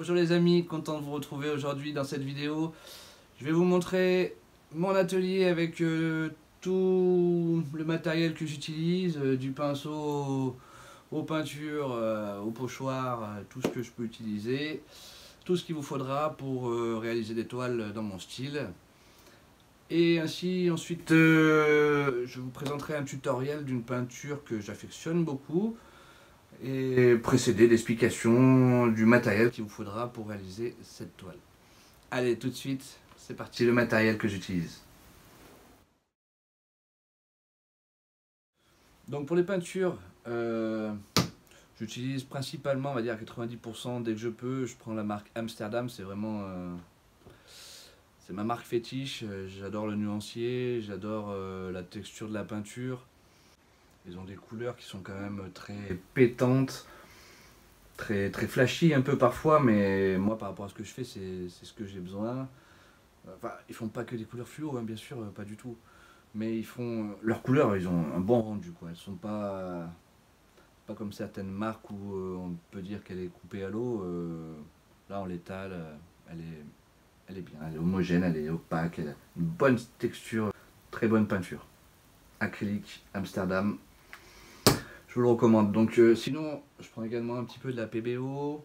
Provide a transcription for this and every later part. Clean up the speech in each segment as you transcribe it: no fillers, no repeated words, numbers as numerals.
Bonjour les amis, content de vous retrouver aujourd'hui dans cette vidéo. Je vais vous montrer mon atelier avec tout le matériel que j'utilise, du pinceau aux peintures, au pochoir, tout ce que je peux utiliser, tout ce qu'il vous faudra pour réaliser des toiles dans mon style. Et ainsi ensuite je vous présenterai un tutoriel d'une peinture que j'affectionne beaucoup et précédé d'explications du matériel qu'il vous faudra pour réaliser cette toile. Allez, tout de suite, c'est parti, le matériel que j'utilise. Donc pour les peintures, j'utilise principalement, on va dire 90% dès que je peux, je prends la marque Amsterdam, c'est vraiment c'est ma marque fétiche. J'adore le nuancier, j'adore la texture de la peinture. Ils ont des couleurs qui sont quand même très pétantes, très flashy un peu parfois, mais moi par rapport à ce que je fais, c'est ce que j'ai besoin. Enfin, ils font pas que des couleurs fluo, hein, bien sûr, pas du tout. Mais ils font leurs couleurs, ils ont un bon rendu, quoi. Elles sont pas comme certaines marques où on peut dire qu'elle est coupée à l'eau. Là, on l'étale, elle est bien, elle est homogène, elle est opaque, elle a une bonne texture, très bonne peinture. Acrylique, Amsterdam. Je vous le recommande. Donc sinon, je prends également un petit peu de la PBO.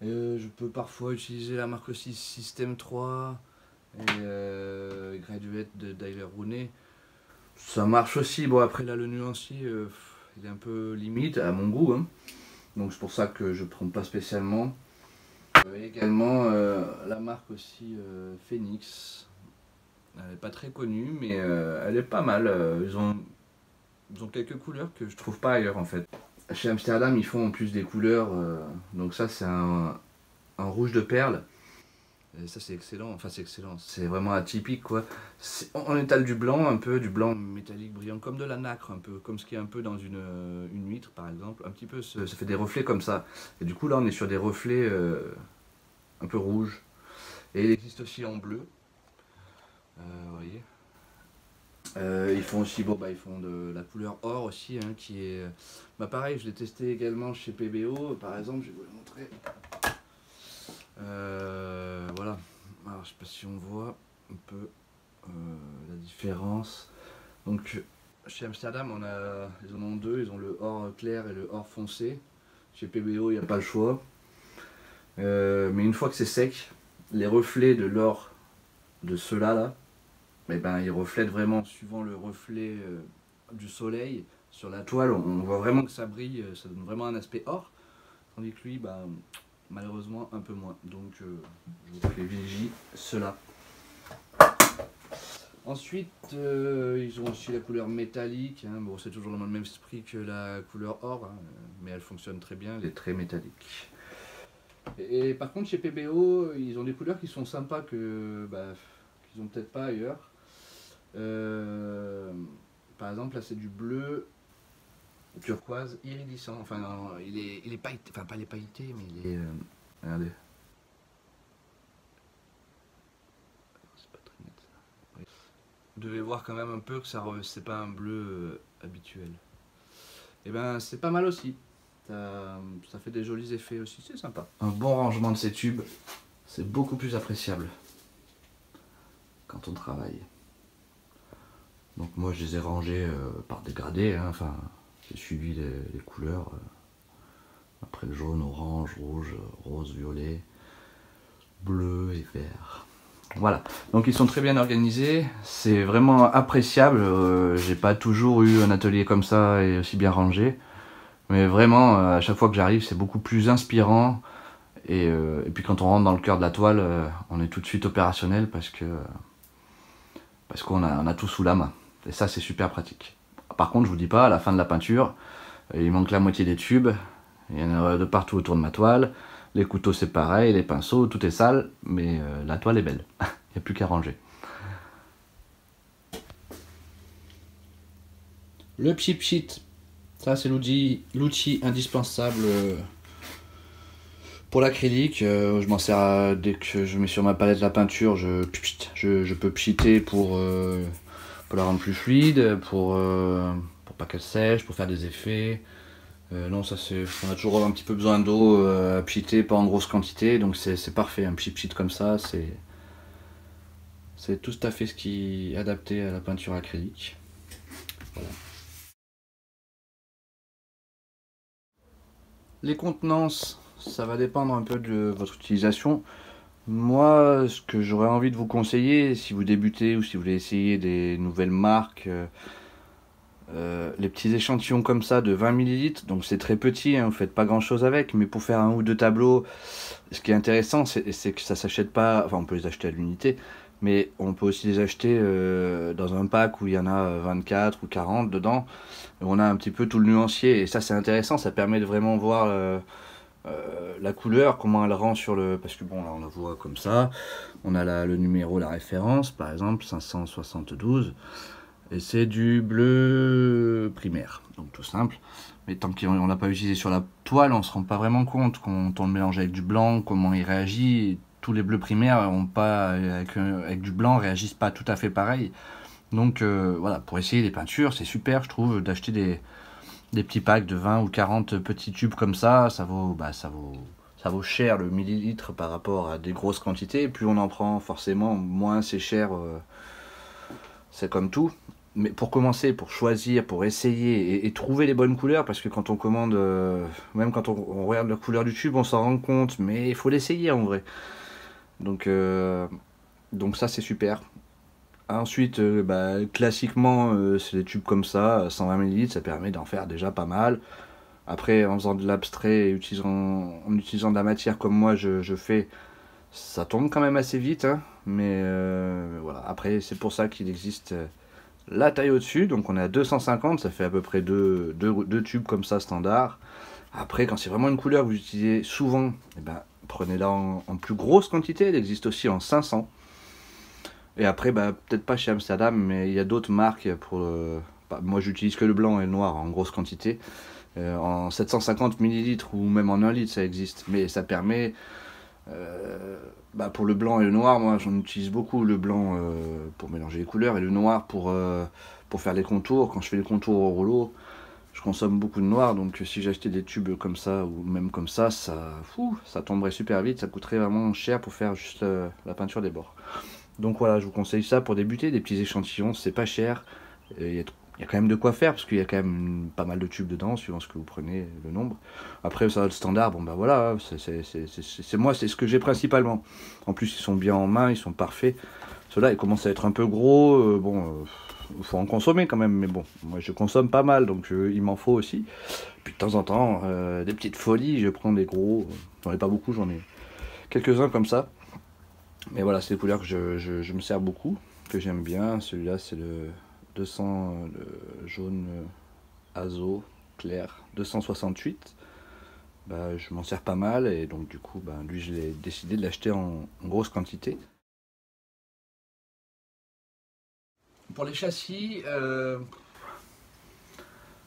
Je peux parfois utiliser la marque aussi System 3 et Graduate de Daler Rooney. Ça marche aussi. Bon, après là, le nuancier, il est un peu limite à mon goût, hein. Donc c'est pour ça que je ne prends pas spécialement. Également la marque aussi Phoenix. Elle n'est pas très connue, mais elle est pas mal. Ils ont quelques couleurs que je trouve pas ailleurs en fait. Chez Amsterdam, ils font en plus des couleurs, donc ça c'est un rouge de perle. Et ça c'est excellent, enfin c'est excellent, c'est vraiment atypique quoi. On étale du blanc, un peu du blanc métallique brillant, comme de la nacre un peu, comme ce qui est un peu dans une huître par exemple, un petit peu, ça fait des reflets comme ça. Et du coup là on est sur des reflets un peu rouges. Et il existe aussi en bleu, vous voyez. Ils font aussi, bon, ils font de la couleur or aussi, hein, qui est... pareil, je l'ai testé également chez PBO, par exemple, je vais vous le montrer. Voilà, alors je sais pas si on voit un peu la différence. Donc chez Amsterdam, ils en ont deux, ils ont le or clair et le or foncé. Chez PBO, il n'y a pas le choix. Mais une fois que c'est sec, les reflets de l'or de ceux-là, là, ils reflètent vraiment, suivant le reflet du soleil sur la toile, on voit vraiment que ça brille, ça donne vraiment un aspect or, tandis que lui, malheureusement un peu moins. Donc je vous privilégie cela. Ensuite, ils ont aussi la couleur métallique, hein. Bon, c'est toujours dans le même esprit que la couleur or, hein, mais elle fonctionne très bien, elle est très métallique. Et par contre, chez PBO, ils ont des couleurs qui sont sympas qu'ils n'ont peut-être pas ailleurs. Par exemple là c'est du bleu turquoise iridescent, enfin non, il est pailleté, enfin pas les pailletés mais il est regardez, c'est pas très net ça. Vous devez voir quand même un peu que ça c'est pas un bleu habituel. Et c'est pas mal aussi, ça fait des jolis effets aussi, c'est sympa. Un bon rangement de ces tubes, c'est beaucoup plus appréciable quand on travaille. Donc moi je les ai rangés par dégradé, hein. Enfin j'ai suivi les couleurs, après le jaune, orange, rouge, rose, violet, bleu et vert. Voilà, donc ils sont très bien organisés, c'est vraiment appréciable. J'ai pas toujours eu un atelier comme ça et aussi bien rangé, mais vraiment à chaque fois que j'arrive c'est beaucoup plus inspirant. Et puis quand on rentre dans le cœur de la toile, on est tout de suite opérationnel parce qu'on a tout sous la main. Et ça c'est super pratique. Par contre je vous dis pas, à la fin de la peinture, il manque la moitié des tubes, il y en a de partout autour de ma toile, les couteaux c'est pareil, les pinceaux, tout est sale, mais la toile est belle, il n'y a plus qu'à ranger. Le Pchit Pchit, ça c'est l'outil indispensable pour l'acrylique. Je m'en sers dès que je mets sur ma palette la peinture, je peux pchiter pour la rendre plus fluide, pour pas qu'elle sèche, pour faire des effets. Non, ça c'est. On a toujours un petit peu besoin d'eau à pchiter, pas en grosse quantité, donc c'est parfait. Un petit pchit comme ça, c'est tout à fait ce qui est adapté à la peinture acrylique. Voilà. Les contenances, ça va dépendre un peu de votre utilisation. Moi, ce que j'aurais envie de vous conseiller, si vous débutez ou si vous voulez essayer des nouvelles marques, les petits échantillons comme ça de 20 millilitres, donc c'est très petit, hein, vous faites pas grand chose avec, mais pour faire un ou deux tableaux, ce qui est intéressant, c'est que ça s'achète pas, enfin on peut les acheter à l'unité, mais on peut aussi les acheter dans un pack où il y en a 24 ou 40 dedans, et on a un petit peu tout le nuancier, et ça c'est intéressant, ça permet de vraiment voir la couleur, comment elle rend sur le... Parce que bon, là on la voit comme ça, on a le numéro, la référence, par exemple 572, et c'est du bleu primaire, donc tout simple. Mais tant qu'on l'a pas utilisé sur la toile, on se rend pas vraiment compte quand on le mélange avec du blanc, comment il réagit. Tous les bleus primaires ont pas, avec du blanc, réagissent pas tout à fait pareil. Donc voilà, pour essayer des peintures, c'est super, je trouve, d'acheter des petits packs de 20 ou 40 petits tubes comme ça. Ça vaut cher le millilitre par rapport à des grosses quantités. Plus on en prend, forcément, moins c'est cher. C'est comme tout. Mais pour commencer, pour choisir, pour essayer et trouver les bonnes couleurs, parce que quand on commande, même quand on regarde la couleur du tube, on s'en rend compte, mais il faut l'essayer en vrai. Donc ça c'est super. Ensuite, classiquement, c'est des tubes comme ça, 120 ml, ça permet d'en faire déjà pas mal. Après, en faisant de l'abstrait et en utilisant de la matière comme moi je fais, ça tombe quand même assez vite, hein, mais voilà. Après, c'est pour ça qu'il existe la taille au-dessus, donc on est à 250, ça fait à peu près deux tubes comme ça standard. Après, quand c'est vraiment une couleur que vous utilisez souvent, eh ben, prenez-la en plus grosse quantité, elle existe aussi en 500. Et après, peut-être pas chez Amsterdam, mais il y a d'autres marques pour moi j'utilise que le blanc et le noir en grosse quantité. En 750 ml ou même en 1 litre ça existe, mais ça permet pour le blanc et le noir, moi j'en utilise beaucoup, le blanc pour mélanger les couleurs et le noir pour faire les contours. Quand je fais les contours au rouleau, je consomme beaucoup de noir, donc si j'achetais des tubes comme ça ou même comme ça, ça tomberait super vite, ça coûterait vraiment cher pour faire juste la peinture des bords. Donc voilà, je vous conseille ça pour débuter, des petits échantillons, c'est pas cher, il y a quand même de quoi faire, parce qu'il y a quand même pas mal de tubes dedans, suivant ce que vous prenez, le nombre. Après, ça va le standard, bon voilà, c'est moi, c'est ce que j'ai principalement. En plus, ils sont bien en main, ils sont parfaits. Ceux-là, ils commencent à être un peu gros, il faut en consommer quand même, mais bon, moi je consomme pas mal, donc il m'en faut aussi. Puis de temps en temps, des petites folies, je prends des gros, j'en ai pas beaucoup, j'en ai quelques-uns comme ça. Mais voilà, c'est des couleurs que je me sers beaucoup, que j'aime bien. Celui-là, c'est le 200, le jaune azo clair 268. Je m'en sers pas mal et donc du coup, lui, j'ai décidé de l'acheter en grosse quantité. Pour les châssis,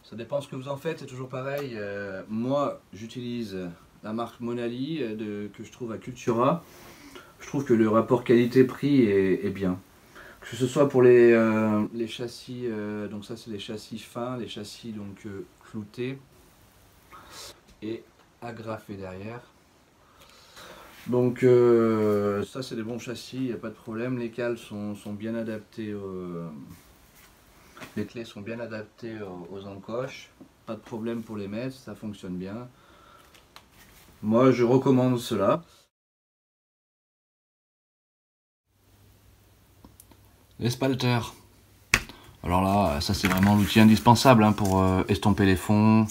ça dépend ce que vous en faites, c'est toujours pareil. Moi, j'utilise la marque Monali que je trouve à Cultura. Je trouve que le rapport qualité-prix est bien. Que ce soit pour les châssis, donc ça c'est les châssis fins, les châssis donc cloutés et agrafés derrière. Donc ça c'est des bons châssis, il n'y a pas de problème. Les cales sont bien adaptées, les clés sont bien adaptées aux encoches. Pas de problème pour les mettre, ça fonctionne bien. Moi je recommande cela. L'espalter. Alors là, ça c'est vraiment l'outil indispensable pour estomper les fonds,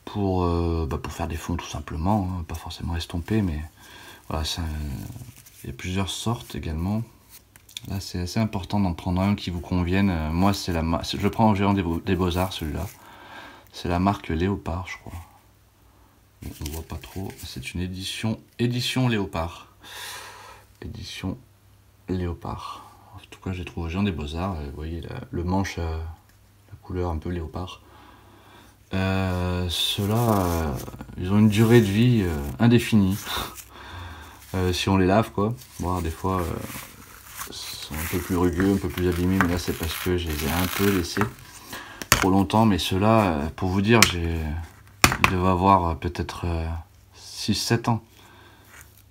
pour faire des fonds tout simplement, hein, pas forcément estomper, mais voilà, il y a plusieurs sortes également. Là c'est assez important d'en prendre un qui vous convienne. Moi je le prends en géant des Beaux-Arts celui-là. C'est la marque Léopard je crois. On ne voit pas trop, c'est une édition Léopard. Édition Léopard. En tout cas, j'ai trouvé au Géant des Beaux-Arts. Vous voyez le manche, la couleur un peu léopard. Ceux-là, ils ont une durée de vie indéfinie. Si on les lave, quoi. Bon, des fois, ils sont un peu plus rugueux, un peu plus abîmés, mais là, c'est parce que je les ai un peu laissés. trop longtemps, mais ceux-là, pour vous dire, ils doivent avoir peut-être 6-7 ans.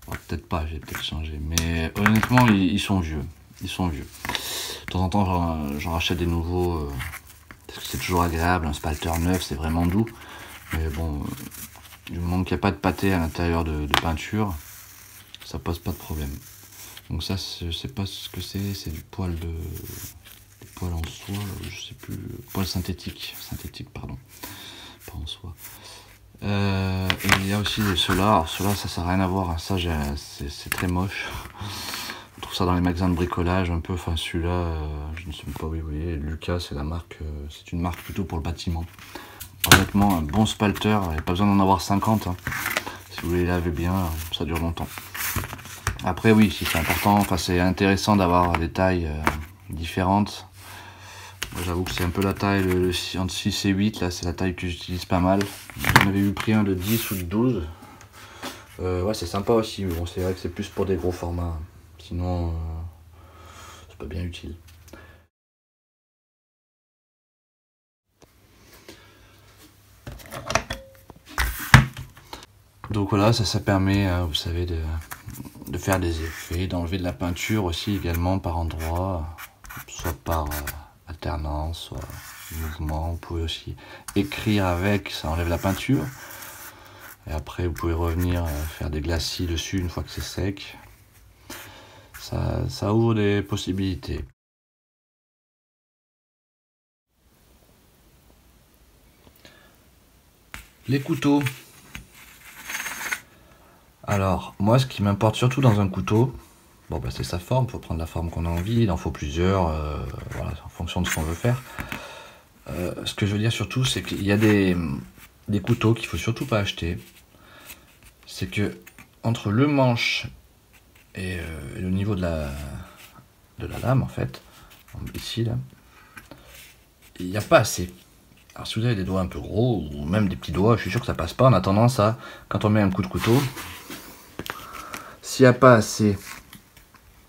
Oh, peut-être pas, j'ai peut-être changé, mais honnêtement, ils sont vieux. Ils sont vieux. De temps en temps, j'en rachète des nouveaux, parce que c'est toujours agréable. Un spalter neuf, c'est vraiment doux. Mais bon, du moment qu'il n'y a pas de pâté à l'intérieur de peinture, ça pose pas de problème. Donc ça, je sais pas ce que c'est du poil en soie, je sais plus, poil synthétique, pardon, pas en soie. Et il y a aussi ceux-là, alors ceux-là ça n'a rien à voir, ça c'est très moche. On trouve ça dans les magasins de bricolage un peu, enfin celui-là, je ne sais pas où vous voyez, Lucas c'est la marque, c'est une marque plutôt pour le bâtiment. Honnêtement, un bon spalter, il n'y a pas besoin d'en avoir 50, hein. Si vous les lavez bien, ça dure longtemps. Après oui, si c'est important, enfin c'est intéressant d'avoir des tailles différentes. J'avoue que c'est un peu la taille, entre 6 et 8, là c'est la taille que j'utilise pas mal. J'en avais eu pris un de 10 ou de 12. Ouais, c'est sympa aussi, mais bon, c'est vrai que c'est plus pour des gros formats. Sinon, c'est pas bien utile. Donc voilà, ça permet, vous savez, de faire des effets, d'enlever de la peinture aussi également par endroits, soit par alternance, soit mouvement. Vous pouvez aussi écrire avec, ça enlève la peinture. Et après, vous pouvez revenir faire des glacis dessus une fois que c'est sec. Ça ouvre des possibilités. Les couteaux. Alors, moi, ce qui m'importe surtout dans un couteau, bon, bah, c'est sa forme. Il faut prendre la forme qu'on a envie. Il en faut plusieurs, voilà, en fonction de ce qu'on veut faire. Ce que je veux dire surtout, c'est qu'il y a des couteaux qu'il faut surtout pas acheter. C'est que entre le manche et le niveau de la lame, en fait, ici, là, il n'y a pas assez. Alors si vous avez des doigts un peu gros, ou même des petits doigts, je suis sûr que ça passe pas. On a tendance à, quand on met un coup de couteau, s'il n'y a pas assez,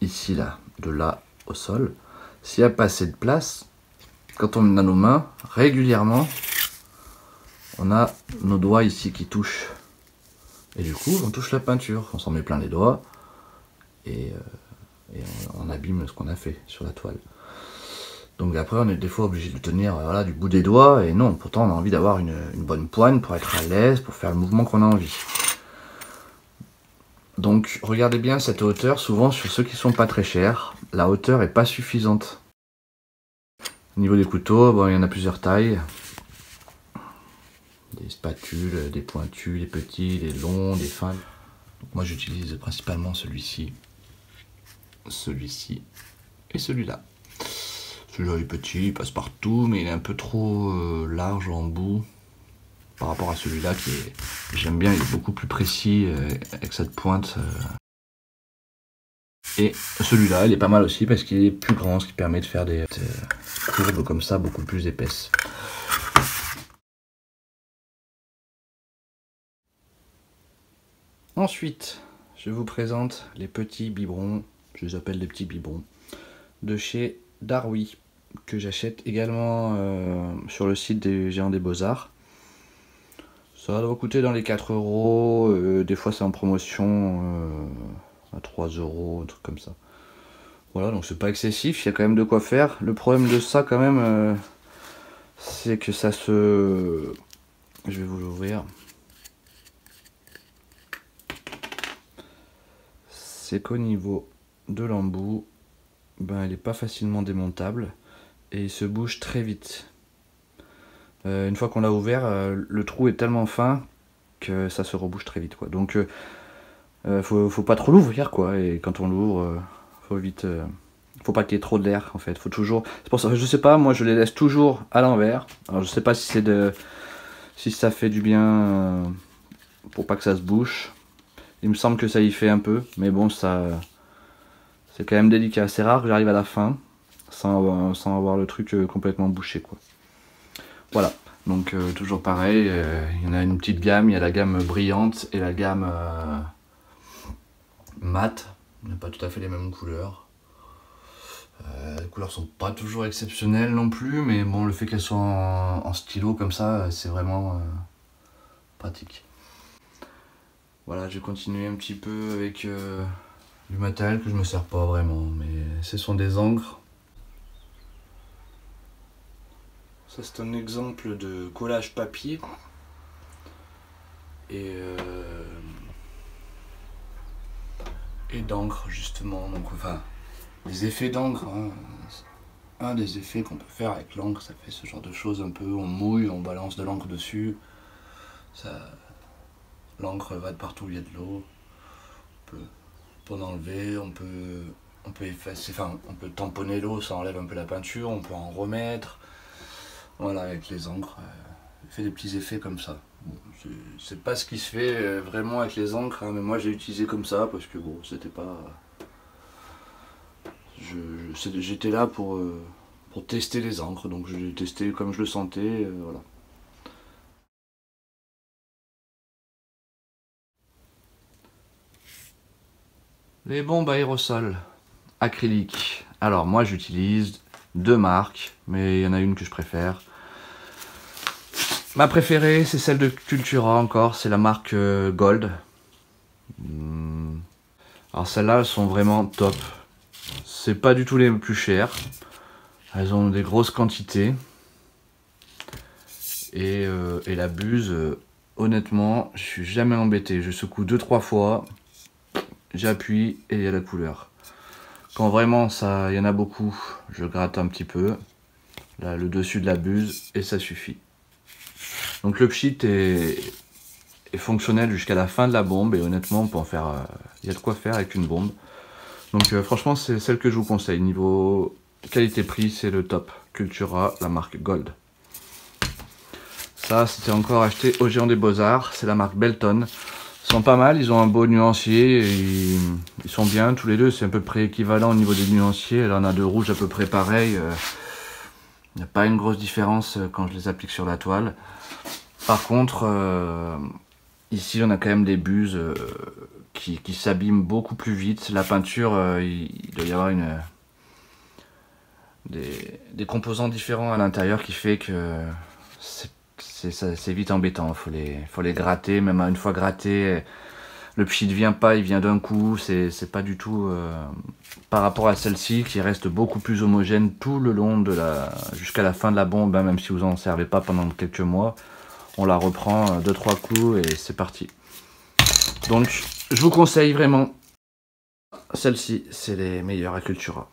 ici, là, de là au sol, s'il n'y a pas assez de place, quand on a nos mains, régulièrement, on a nos doigts ici qui touchent. Et du coup, on touche la peinture. On s'en met plein les doigts. Et on abîme ce qu'on a fait sur la toile. Donc après, on est des fois obligé de tenir voilà, du bout des doigts. Et non, pourtant, on a envie d'avoir une bonne poigne pour être à l'aise, pour faire le mouvement qu'on a envie. Donc, regardez bien cette hauteur. Souvent, sur ceux qui sont pas très chers, la hauteur est pas suffisante. Au niveau des couteaux, bon, il y en a plusieurs tailles. Des spatules, des pointus, des petits, des longs, des fins. Donc moi, j'utilise principalement celui-ci et celui-là. Celui-là est petit, il passe partout, mais il est un peu trop large en bout par rapport à celui-là qui est, j'aime bien, il est beaucoup plus précis avec cette pointe. Et celui-là, il est pas mal aussi parce qu'il est plus grand, ce qui permet de faire des courbes comme ça, beaucoup plus épaisses. Ensuite, je vous présente les petits biberons, je les appelle des petits biberons, de chez Darwi, que j'achète également sur le site des Géants des Beaux-Arts. Ça doit coûter dans les 4 €, des fois c'est en promotion à 3 €, un truc comme ça. Voilà, donc c'est pas excessif, il y a quand même de quoi faire. Le problème de ça quand même, c'est que ça se... Je vais vous l'ouvrir. C'est qu'au niveau de l'embout, ben, il n'est pas facilement démontable et il se bouge très vite. Une fois qu'on l'a ouvert, le trou est tellement fin que ça se rebouche très vite, quoi. Donc faut pas trop l'ouvrir, quoi. Et quand on l'ouvre, faut vite, faut pas qu'il y ait trop d'air en fait. Faut toujours. C'est pour ça que je sais pas, moi je les laisse toujours à l'envers. Alors je sais pas si c'est si ça fait du bien pour pas que ça se bouche. Il me semble que ça y fait un peu, mais bon, ça, c'est quand même délicat. C'est rare que j'arrive à la fin sans avoir le truc complètement bouché, quoi. Voilà, donc toujours pareil, il y en a une petite gamme, il y a la gamme brillante et la gamme mate. On n'a pas tout à fait les mêmes couleurs. Les couleurs sont pas toujours exceptionnelles non plus, mais bon, le fait qu'elles soient en stylo comme ça, c'est vraiment pratique. Voilà, j'ai continué un petit peu avec du matériel que je me sers pas vraiment, mais ce sont des encres. Ça, c'est un exemple de collage papier. Et d'encre justement, donc enfin des effets d'encre, hein. Un des effets qu'on peut faire avec l'encre, ça fait ce genre de choses un peu, on mouille, on balance de l'encre dessus, l'encre va de partout où il y a de l'eau, on peut en enlever, on peut effacer, enfin on peut tamponner l'eau, ça enlève un peu la peinture, on peut en remettre, voilà, avec les encres, fait des petits effets comme ça. Bon, c'est pas ce qui se fait vraiment avec les encres, hein, mais moi j'ai utilisé comme ça parce que bon, c'était pas. J'étais là pour tester les encres, donc je l'ai testé comme je le sentais, voilà. Les bombes aérosols acryliques. Alors moi j'utilise deux marques, mais il y en a une que je préfère. Ma préférée, c'est celle de Cultura encore, c'est la marque Gold. Alors celles-là, elles sont vraiment top. C'est pas du tout les plus chères. Elles ont des grosses quantités. Et la buse, honnêtement, je suis jamais embêté. Je secoue 2-3 fois, j'appuie et il y a la couleur. Quand vraiment il y en a beaucoup, je gratte un petit peu. Là, le dessus de la buse et ça suffit. Donc le pchit est fonctionnel jusqu'à la fin de la bombe et honnêtement on peut en faire, il y a de quoi faire avec une bombe. Donc franchement c'est celle que je vous conseille. Niveau qualité-prix c'est le top. Cultura, la marque Gold. Ça c'était encore acheté au Géant des Beaux-Arts, c'est la marque Belton. Ils sont pas mal, ils ont un beau nuancier, ils sont bien tous les deux, c'est à peu près équivalent au niveau des nuanciers. Là on a de rouge à peu près pareil. Il n'y a pas une grosse différence quand je les applique sur la toile. Par contre, ici on a quand même des buses qui s'abîment beaucoup plus vite. La peinture, il doit y avoir des composants différents à l'intérieur qui fait que c'est vite embêtant. Faut les gratter, même une fois gratté, le pchit ne vient pas, il vient d'un coup. C'est pas du tout par rapport à celle-ci qui reste beaucoup plus homogène tout le long jusqu'à la fin de la bombe, hein, même si vous en servez pas pendant quelques mois. On la reprend 2-3 coups et c'est parti. Donc je vous conseille vraiment celle-ci, c'est les meilleures à Cultura.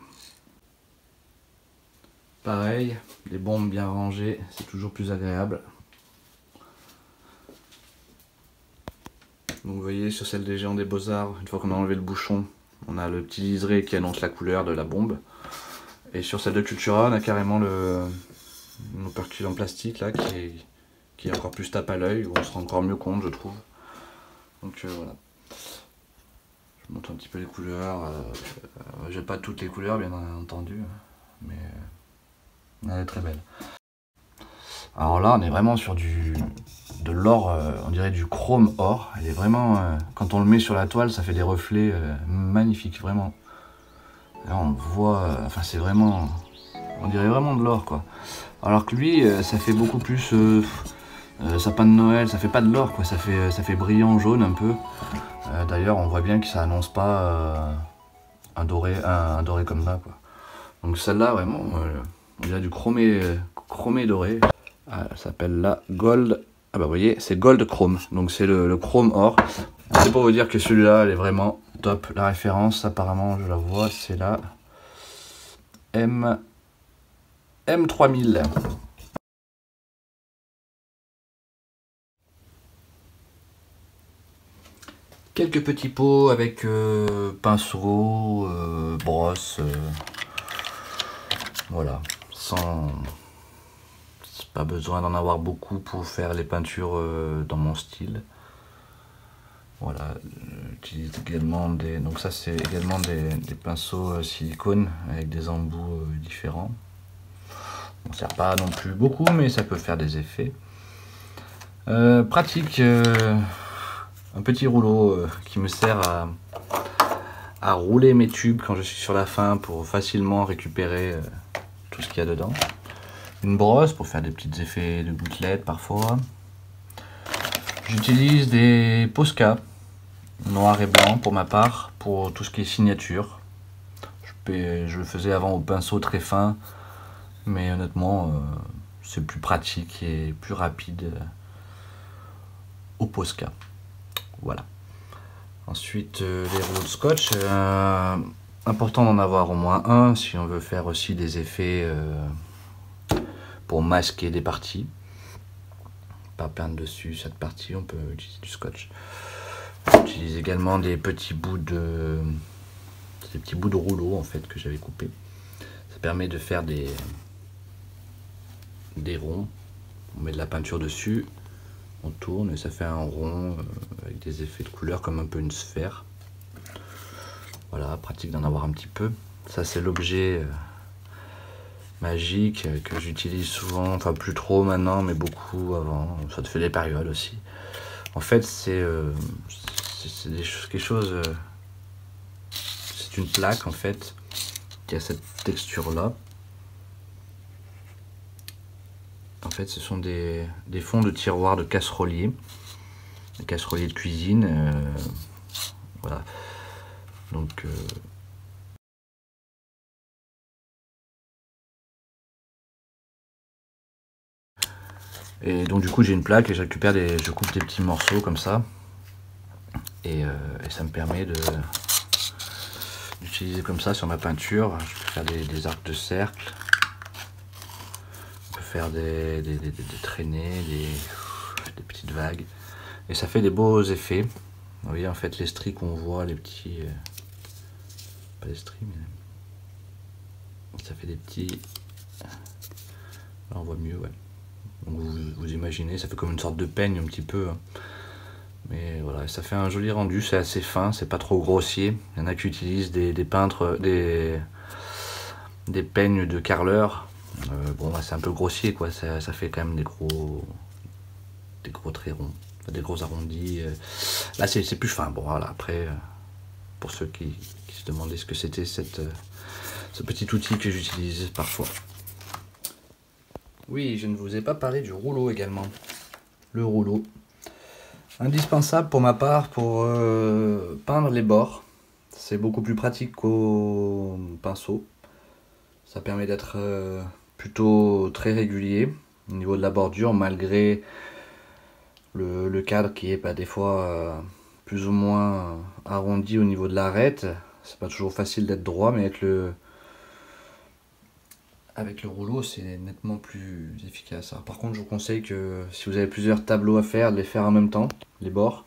Pareil, les bombes bien rangées, c'est toujours plus agréable. Donc vous voyez sur celle des Géants des Beaux-Arts, une fois qu'on a enlevé le bouchon, on a le petit liseré qui annonce la couleur de la bombe. Et sur celle de Cultura, on a carrément l'opercule en plastique là qui est encore plus tape à l'œil, où on se rend encore mieux compte je trouve. Donc voilà. Je montre un petit peu les couleurs. J'ai pas toutes les couleurs bien entendu, mais elle est très belle. Alors là on est vraiment sur de l'or, on dirait du chrome or. Elle est vraiment, quand on le met sur la toile, ça fait des reflets magnifiques, vraiment. Là on voit, enfin c'est vraiment, on dirait vraiment de l'or quoi. Alors que lui, ça fait beaucoup plus sapin de Noël, ça fait pas de l'or quoi, ça fait brillant jaune un peu. D'ailleurs on voit bien que ça annonce pas un doré comme ça quoi. Donc celle-là vraiment, on dirait du chromé doré. Elle s'appelle la Gold. Ah bah vous voyez, c'est Gold Chrome, donc c'est le chrome or. C'est pour vous dire que celui-là, elle est vraiment top. La référence, apparemment, je la vois, c'est la M3000. Quelques petits pots avec pinceau, brosse, voilà, pas besoin d'en avoir beaucoup pour faire les peintures dans mon style. Voilà, j'utilise également donc ça c'est également des pinceaux silicone avec des embouts différents. On ne sert pas non plus beaucoup, mais ça peut faire des effets. Pratique, un petit rouleau qui me sert à rouler mes tubes quand je suis sur la fin pour facilement récupérer tout ce qu'il y a dedans. Une brosse pour faire des petits effets de gouttelettes parfois. J'utilise des Posca noir et blanc pour ma part, pour tout ce qui est signature. Je le faisais avant au pinceau très fin, mais honnêtement c'est plus pratique et plus rapide au Posca. Voilà. Ensuite les rouleaux de scotch, important d'en avoir au moins un si on veut faire aussi des effets pour masquer des parties. Pas peindre dessus cette partie, on peut utiliser du scotch. J'utilise également des petits bouts de rouleau en fait que j'avais coupé. Ça permet de faire des ronds. On met de la peinture dessus, on tourne et ça fait un rond avec des effets de couleur comme un peu une sphère. Voilà, pratique d'en avoir un petit peu. Ça c'est l'objet magique que j'utilise souvent, enfin plus trop maintenant mais beaucoup avant. Ça te fait des périodes aussi. En fait c'est quelque chose, c'est une plaque en fait qui a cette texture là. En fait ce sont des fonds de tiroirs de casseroliers, des casseroliers de cuisine, voilà. Donc et donc du coup j'ai une plaque et je coupe des petits morceaux comme ça et ça me permet d'utiliser comme ça sur ma peinture. Je peux faire des arcs de cercle, on peut faire des traînées, des petites vagues et ça fait des beaux effets. Vous voyez en fait les stries qu'on voit, les petits, pas les stries mais ça fait des petits, là on voit mieux, ouais. Donc vous imaginez, ça fait comme une sorte de peigne un petit peu, hein. Mais voilà, ça fait un joli rendu, c'est assez fin, c'est pas trop grossier. Il y en a qui utilisent des peintres, des peignes de carreleur. Bon, bah, c'est un peu grossier quoi, ça fait quand même des gros traits ronds, des gros arrondis. Là c'est plus fin. Bon voilà, après pour ceux qui se demandaient ce que c'était ce petit outil que j'utilise parfois. Oui, je ne vous ai pas parlé du rouleau également. Le rouleau, indispensable pour ma part pour peindre les bords. C'est beaucoup plus pratique qu'au pinceau. Ça permet d'être plutôt très régulier au niveau de la bordure, malgré le cadre qui est des fois plus ou moins arrondi au niveau de l'arête. C'est pas toujours facile d'être droit, mais avec le rouleau c'est nettement plus efficace. Alors, par contre je vous conseille que si vous avez plusieurs tableaux à faire, de les faire en même temps, les bords,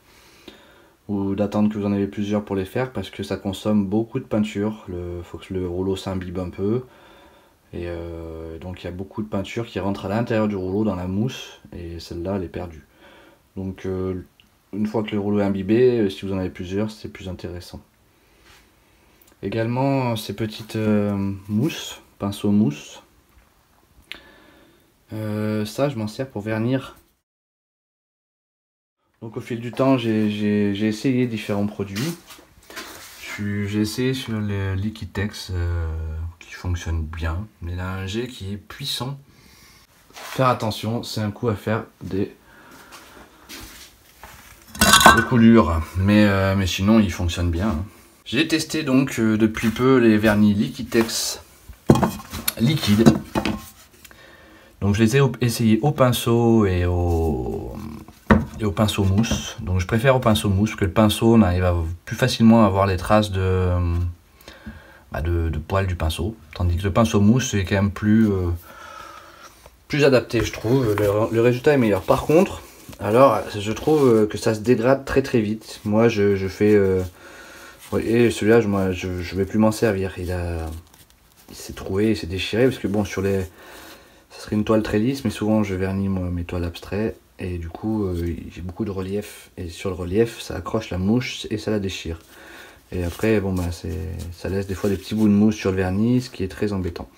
ou d'attendre que vous en avez plusieurs pour les faire parce que ça consomme beaucoup de peinture. Il faut que le rouleau s'imbibe un peu et donc il y a beaucoup de peinture qui rentre à l'intérieur du rouleau dans la mousse et celle-là elle est perdue. Donc une fois que le rouleau est imbibé, si vous en avez plusieurs c'est plus intéressant. Également ces petites mousses, pinceau mousse, ça je m'en sers pour vernir. Donc au fil du temps j'ai essayé différents produits. J'ai essayé sur les Liquitex qui fonctionnent bien, mais il y a un jet qui est puissant. Faire attention, c'est un coup à faire des coulures, mais sinon il fonctionne bien, hein. J'ai testé donc depuis peu les vernis Liquitex liquide. Donc je les ai essayés au pinceau et au pinceau mousse. Donc je préfère au pinceau mousse, parce que le pinceau on arrive plus facilement à voir les traces de poils du pinceau. Tandis que le pinceau mousse c'est quand même plus adapté, je trouve. Le résultat est meilleur. Par contre, alors je trouve que ça se dégrade très très vite. Moi je fais... et celui-là, moi je vais plus m'en servir. Il s'est troué, il s'est déchiré parce que bon ça serait une toile très lisse, mais souvent je vernis moi mes toiles abstraites et du coup j'ai beaucoup de relief et sur le relief ça accroche la mouche et ça la déchire. Et après bon ça laisse des fois des petits bouts de mousse sur le vernis, ce qui est très embêtant.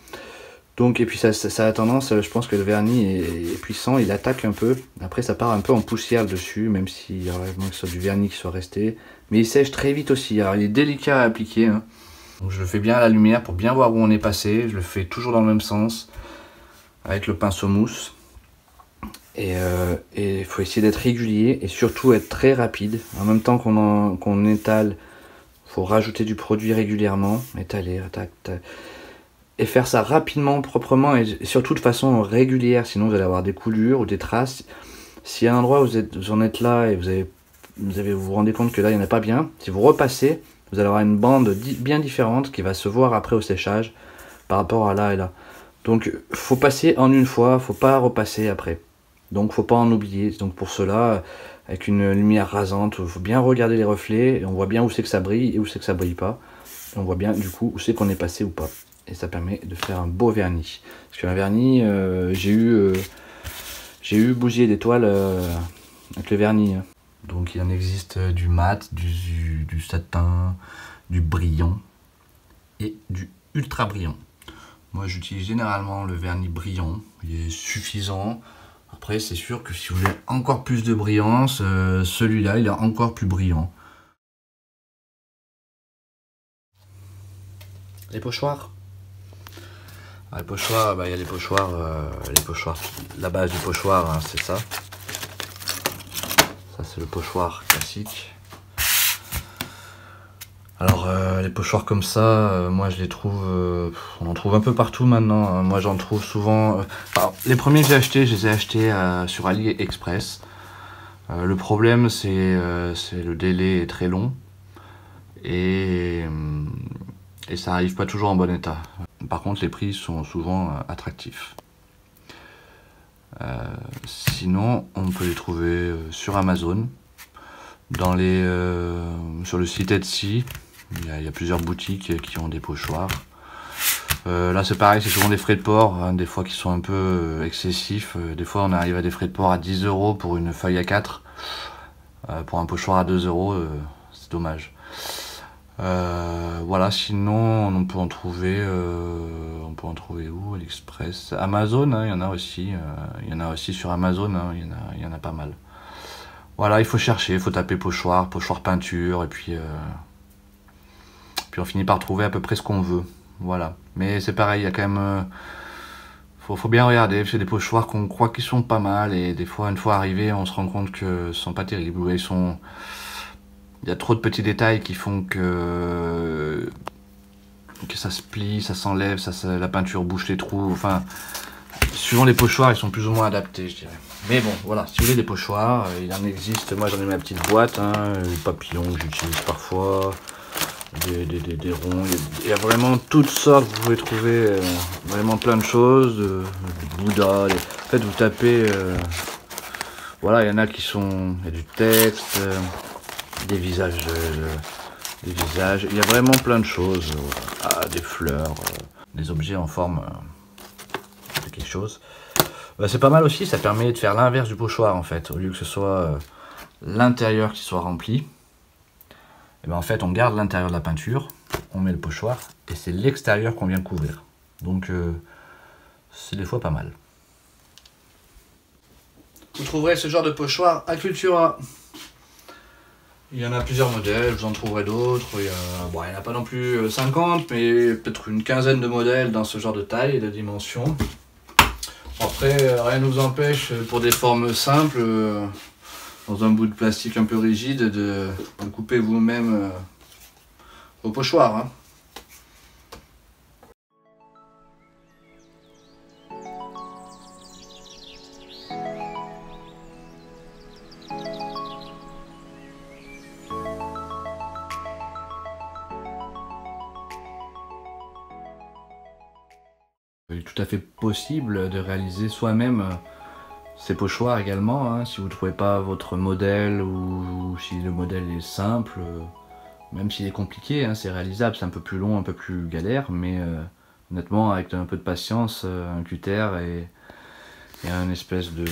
Donc, et puis ça a tendance, je pense que le vernis est puissant, il attaque un peu. Après, ça part un peu en poussière dessus, même s'il y aurait moins que ce soit du vernis qui soit resté. Mais il sèche très vite aussi. Alors, il est délicat à appliquer, hein. Donc, je le fais bien à la lumière pour bien voir où on est passé. Je le fais toujours dans le même sens, avec le pinceau mousse. Et il faut essayer d'être régulier et surtout être très rapide. En même temps qu'on étale, il faut rajouter du produit régulièrement, étaler, tac, tac. Et faire ça rapidement, proprement et surtout de façon régulière, sinon vous allez avoir des coulures ou des traces. S'il y a un endroit où vous en êtes là et vous vous rendez compte que là il n'y en a pas bien, si vous repassez, vous allez avoir une bande bien différente qui va se voir après au séchage par rapport à là et là. Donc faut passer en une fois, faut pas repasser après. Donc faut pas en oublier. Donc pour cela, avec une lumière rasante, il faut bien regarder les reflets et on voit bien où c'est que ça brille et où c'est que ça brille pas. Et on voit bien du coup où c'est qu'on est passé ou pas. Et ça permet de faire un beau vernis. Parce qu'un vernis, j'ai eu bousier d'étoiles avec le vernis. Donc il en existe du mat, du satin, du brillant et du ultra brillant. Moi j'utilise généralement le vernis brillant, il est suffisant. Après c'est sûr que si vous voulez encore plus de brillance, celui-là il est encore plus brillant. Les pochoirs. Les pochoirs, il y a les pochoirs, la base du pochoir, hein, c'est ça. Ça c'est le pochoir classique. Alors les pochoirs comme ça, moi je les trouve, on en trouve un peu partout maintenant. Hein. Moi j'en trouve souvent. Les premiers que j'ai achetés, je les ai achetés sur AliExpress. Le problème c'est le délai est très long et ça arrive pas toujours en bon état. Par contre, les prix sont souvent attractifs. Sinon, on peut les trouver sur Amazon, sur le site Etsy. Il y a plusieurs boutiques qui ont des pochoirs. Là, c'est pareil, c'est souvent des frais de port, hein, des fois qui sont un peu excessifs. Des fois, on arrive à des frais de port à 10 € pour une feuille A4. Pour un pochoir à 2 €, c'est dommage. Voilà, sinon on peut en trouver où? AliExpress, Amazon, hein, il y en a aussi, sur Amazon, hein, il y en a pas mal. Voilà, il faut chercher, il faut taper pochoir peinture, et puis on finit par trouver à peu près ce qu'on veut. Voilà, mais c'est pareil, il y a quand même, faut bien regarder, c'est des pochoirs qu'on croit qu'ils sont pas mal, et des fois, une fois arrivés, on se rend compte que ce sont pas terribles, ou il y a trop de petits détails qui font que ça se plie, ça s'enlève, la peinture bouche les trous. Enfin, suivant les pochoirs, ils sont plus ou moins adaptés, je dirais. Mais bon, voilà, si vous voulez des pochoirs, il en existe. Moi, j'en ai ma petite boîte, hein, les papillons que j'utilise parfois, des ronds. Il y a vraiment toutes sortes. Vous pouvez trouver vraiment plein de choses. Bouddha. En fait, vous tapez. Voilà, il y en a qui sont. Il y a du texte. Des visages, il y a vraiment plein de choses, des fleurs, des objets en forme de quelque chose. C'est pas mal aussi, ça permet de faire l'inverse du pochoir en fait, au lieu que ce soit l'intérieur qui soit rempli, et en fait on garde l'intérieur de la peinture, on met le pochoir et c'est l'extérieur qu'on vient couvrir. Donc c'est des fois pas mal. Vous trouverez ce genre de pochoir à Cultura. Il y en a plusieurs modèles, vous en trouverez d'autres. Il n'y en a pas non plus 50, mais peut-être une quinzaine de modèles dans ce genre de taille et de dimension. Après, rien ne vous empêche, pour des formes simples, dans un bout de plastique un peu rigide, de couper vous-même vos pochoirs. Hein. Il est tout à fait possible de réaliser soi-même ces pochoirs également, hein, si vous ne trouvez pas votre modèle ou si le modèle est simple, même s'il est compliqué, hein, c'est réalisable, c'est un peu plus long, un peu plus galère, mais honnêtement avec un peu de patience, un cutter et un espèce de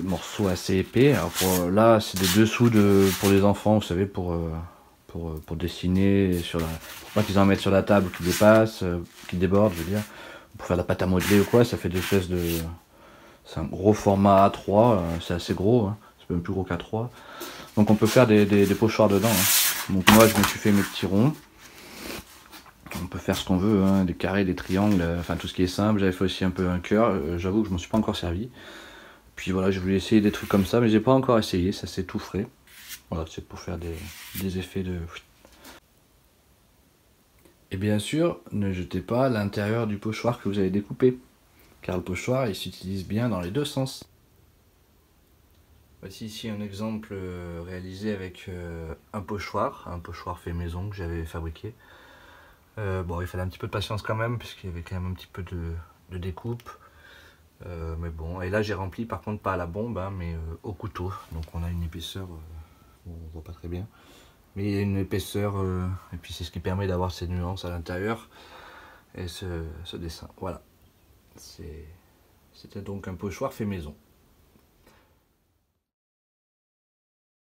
morceau assez épais. Alors là c'est des dessous pour les enfants, vous savez, pour pour dessiner, pour pas qu'ils en mettent sur la table, qui dépassent, qui débordent, je veux dire. Pour faire de la pâte à modeler ou quoi, ça fait des espèces de... C'est un gros format A3, c'est assez gros, hein. C'est même plus gros qu'A3. Donc on peut faire des pochoirs dedans, hein. Donc moi je me suis fait mes petits ronds. On peut faire ce qu'on veut, hein, des carrés, des triangles, enfin tout ce qui est simple. J'avais fait aussi un peu un cœur, j'avoue que je m'en suis pas encore servi. Puis voilà, je voulais essayer des trucs comme ça, mais j'ai pas encore essayé, ça c'est tout frais. Voilà, c'est pour faire des effets de... Et bien sûr, ne jetez pas l'intérieur du pochoir que vous avez découpé, car le pochoir il s'utilise bien dans les deux sens. Voici ici un exemple réalisé avec un pochoir fait maison que j'avais fabriqué. Bon, il fallait un petit peu de patience quand même, puisqu'il y avait quand même un petit peu de découpe. Mais bon, et là j'ai rempli par contre pas à la bombe, hein, mais au couteau. Donc on a une épaisseur, bon, on voit pas très bien, mais il y a une épaisseur, et puis c'est ce qui permet d'avoir ces nuances à l'intérieur et ce dessin. Voilà, c'était donc un pochoir fait maison.